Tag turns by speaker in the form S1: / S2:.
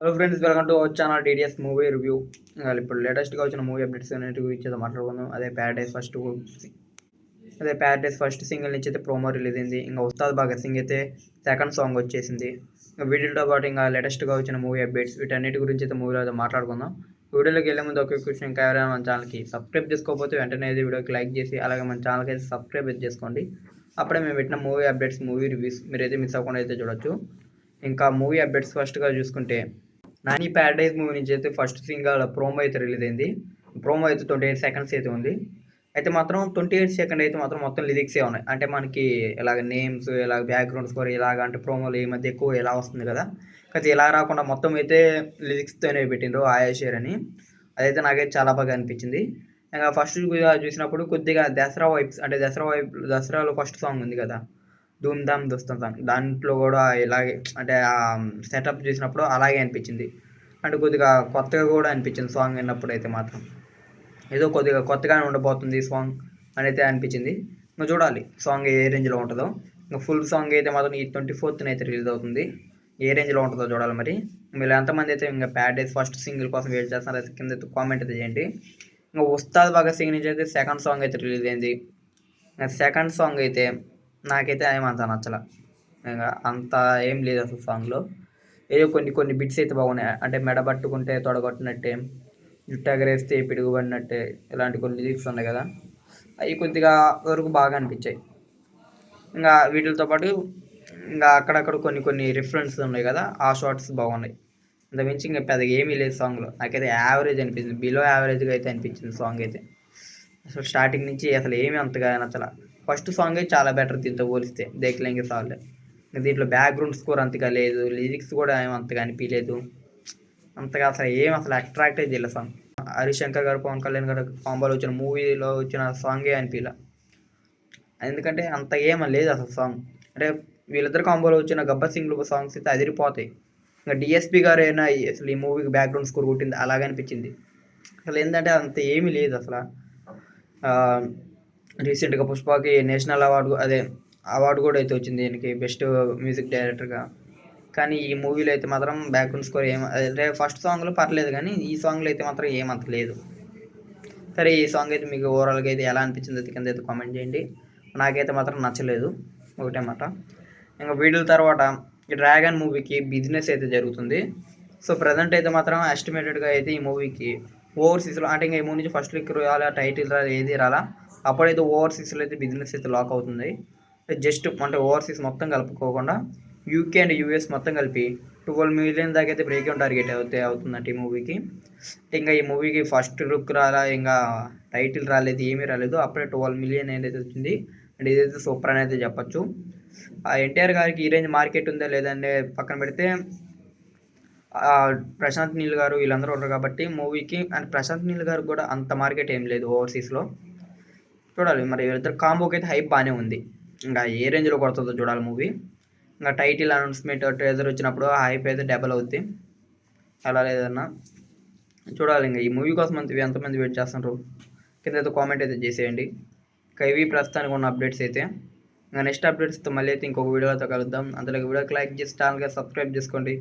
S1: Hello friends, welcome to our channel TDS movie review. ఇప్పుడు లేటెస్ట్గా వచ్చిన మూవీ అప్డేట్స్ అన్నిటి గురించి అయితే మాట్లాడుకుందాం. ప్యారడైస్ ఫస్ట్ సింగిల్ నుంచి అయితే ప్రోమో రిలీజ్ అయింది. ఇంకా ఉస్తాద్ భగత్ సింగ్ అయితే సెకండ్ సాంగ్ వచ్చేసింది. ఇంకా వీటితో పాటు ఇంకా లేటెస్ట్గా వచ్చిన మూవీ అప్డేట్స్ వీటన్నిటి గురించి అయితే మూవీలో అయితే మాట్లాడుకుందాం. వీడియోలోకి వెళ్ళే ముందు ఒక క్వశ్చన్, ఇంకా ఎవరైనా మన ఛానల్కి సబ్స్క్రైబ్ చేసుకోకపోతే వెంటనే వీడియోకి లైక్ చేసి అలాగే మన ఛానల్కి అయితే సబ్స్క్రైబ్ అయితే చేసుకోండి. అప్పుడే మేము పెట్టిన మూవీ అప్డేట్స్, మూవీ రివ్యూస్ మీరైతే మిస్ అవ్వకుండా అయితే చూడొచ్చు. ఇంకా మూవీ అప్డేట్స్ ఫస్ట్గా చూసుకుంటే, నాని ప్యారడైజ్ మూవీ నుంచి అయితే ఫస్ట్ సింగల్ ప్రోమో అయితే రిలీజ్ అయింది. ప్రోమో అయితే 28 సెకండ్స్ అయితే ఉంది. అయితే మాత్రం 28 సెకండ్ అయితే మాత్రం మొత్తం లిరిక్సే ఉన్నాయి. అంటే మనకి ఇలాగ నేమ్స్, ఇలాగ బ్యాక్గ్రౌండ్ స్కోర్ ఇలాగ అంటే ప్రోమోలు ఈ మధ్య ఎక్కువ ఇలా వస్తుంది కదా. అయితే ఇలా రాకుండా మొత్తం అయితే లిరిక్స్తోనే పెట్టిండ్రు ఆయా షేర్ అని. అదైతే నాకైతే చాలా బాగా అనిపించింది. ఇంకా ఫస్ట్ చూసినప్పుడు కొద్దిగా దసరా వైబ్స్, అంటే దసరాలో ఫస్ట్ సాంగ్ ఉంది కదా, ధూమ్ ధామ్ దోస్తం సాంగ్, దాంట్లో కూడా ఇలాగే అంటే సెటప్ చేసినప్పుడు అలాగే అనిపించింది. అంటే కొద్దిగా కొత్తగా కూడా అనిపించింది సాంగ్ విన్నప్పుడు. అయితే మాత్రం ఏదో కొద్దిగా కొత్తగానే ఉండబోతుంది ఈ సాంగ్ అని అయితే అనిపించింది. ఇంకా చూడాలి సాంగ్ ఏ రేంజ్లో ఉంటుందో. ఇంకా ఫుల్ సాంగ్ అయితే మాత్రం ఈ 24th అయితే రిలీజ్ అవుతుంది. ఏ రేంజ్లో ఉంటుందో చూడాలి. మరి మీరు ఎంతమంది అయితే ఇంకా ప్యారడైస్ ఫస్ట్ సింగిల్ కోసం వెయిట్ చేస్తున్నారు అయితే కింద అయితే కామెంట్ అయితే చేయండి. ఇంకా ఉస్తాద్ భగత్ సింగ్ నుంచి అయితే సెకండ్ సాంగ్ అయితే రిలీజ్ అయింది. సెకండ్ సాంగ్ అయితే నాకైతే ఏమంత నచ్చల. ఇంకా అంత ఏం లేదు అసలు సాంగ్లో. ఏదో కొన్ని బిట్స్ అయితే బాగున్నాయి. అంటే మెడబట్టుకుంటే తొడగొట్టినట్టే, జుట్టు ఎగరేస్తే పిడుగుపడినట్టే, ఇలాంటి కొన్ని లిరిక్స్ ఉన్నాయి కదా, అవి కొద్దిగా వరకు బాగా అనిపించాయి. ఇంకా వీటితో పాటు ఇంకా అక్కడక్కడ కొన్ని రిఫరెన్స్ ఉన్నాయి కదా, ఆ షార్ట్స్ బాగున్నాయి. అంతమించి ఇంకా పెద్దగా ఏమీ లేదు సాంగ్లో. నాకైతే యావరేజ్ అనిపించింది, బిలో యావరేజ్గా అయితే అనిపించింది సాంగ్ అయితే. అసలు స్టార్టింగ్ నుంచి అసలు ఏమీ అంతగా నచ్చల. ఫస్ట్ సాంగే చాలా బెటర్ దీంతో పోలిస్తే, దేఖ్లేంగే సార్లే. దీంట్లో బ్యాక్గ్రౌండ్ స్కోర్ అంతగా లేదు, లిరిక్స్ కూడా ఏమి అంతగా అనిపించలేదు. అంతగా అసలు అట్రాక్టే చేయలేదు సాంగ్. హరిశంకర్ గారు, పవన్ కళ్యాణ్ గారు కాంబోలో వచ్చిన మూవీలో వచ్చిన సాంగే అనిపించలే. ఎందుకంటే అంత ఏమీ లేదు అసలు సాంగ్. అంటే వీళ్ళిద్దరు కాంబోలో వచ్చిన గబ్బర్ సింగ్ సాంగ్స్ అయితే అదిరిపోతాయి. ఇంకా డిఎస్పి గారు అయినా అసలు ఈ మూవీకి బ్యాక్గ్రౌండ్ స్కోర్ కొట్టింది అలాగే అనిపించింది. అసలు ఏంటంటే అంత ఏమీ లేదు అసలు. రీసెంట్గా పుష్పకి నేషనల్ అవార్డు కూడా అయితే వచ్చింది దీనికి, బెస్ట్ మ్యూజిక్ డైరెక్టర్గా. కానీ ఈ మూవీలో అయితే మాత్రం బ్యాక్గ్రౌండ్ స్కోర్ అంటే ఫస్ట్ సాంగ్లో పర్లేదు, కానీ ఈ సాంగ్లో అయితే మాత్రం ఏమంత లేదు. సరే, ఈ సాంగ్ అయితే మీకు ఓవరాల్గా అయితే ఎలా అనిపించింది అయితే కింద అయితే కామెంట్ చేయండి. నాకైతే మాత్రం నచ్చలేదు, ఒకటే మాట. ఇంకా వీడియో తర్వాత ఈ డ్రాగన్ మూవీకి బిజినెస్ అయితే జరుగుతుంది. సో ప్రజెంట్ అయితే మాత్రం ఎస్టిమేటెడ్గా అయితే ఈ మూవీకి ఓవర్సీస్లో, అంటే ఇంకా ఈ మూవీ నుంచి ఫస్ట్ లుక్ రాలా, టైటిల్ రాలా, ఏది రాలా, అప్పుడైతే ఓవర్సీస్లో అయితే బిజినెస్ అయితే లాక్ అవుతుంది. జస్ట్ అంటే ఓవర్సీస్ మొత్తం కలుపుకోకుండా యూకే అండ్ యూఎస్ మొత్తం కలిపి 12 మిలియన్ దాకా అయితే బ్రేక్ టార్గెట్ అవుతుందంటే ఈ మూవీకి. ఇంకా ఈ మూవీకి ఫస్ట్ లుక్ రాలా, ఇంకా టైటిల్ రాలేదు, ఏమీ రాలేదు, అప్పుడే 12 మిలియన్ ఏదైతే వచ్చింది. అండ్ ఇదైతే సూపర్ అని అయితే చెప్పచ్చు. ఎన్టీఆర్ గారికి ఈ రేంజ్ మార్కెట్ ఉందా లేదంటే పక్కన పెడితే, ప్రశాంత్ నీల్ గారు వీళ్ళందరూ ఉన్నారు కాబట్టి మూవీకి. అండ్ ప్రశాంత్ నీల్ గారు కూడా అంత మార్కెట్ ఏం లేదు ఓవర్సీస్లో. చూడాలి మరి, వీళ్ళిద్దరు కాంబోకి అయితే హైప్ బాగానే ఉంది. ఇంకా ఏ రేంజ్లో కొడుతుందో చూడాలి మూవీ. ఇంకా టైటిల్ అనౌన్స్మెంట్, ట్రేజర్ వచ్చినప్పుడు హైప్ అయితే డబల్ అవుద్ది. అలా లేదన్నా చూడాలి. ఇంకా ఈ మూవీ కోసం ఎంతమంది వెయిట్ చేస్తున్నారు కింద అయితే కామెంట్ అయితే చేసేయండి. ఇంకా ఇవి ప్రస్తుతానికి ఉన్న అప్డేట్స్ అయితే. ఇంకా నెక్స్ట్ అప్డేట్స్తో మళ్ళీ అయితే ఇంకొక వీడియోతో కలుద్దాం. అందులో వీడియోకి లైక్ చేసి ఛానల్గా సబ్స్క్రైబ్ చేసుకోండి.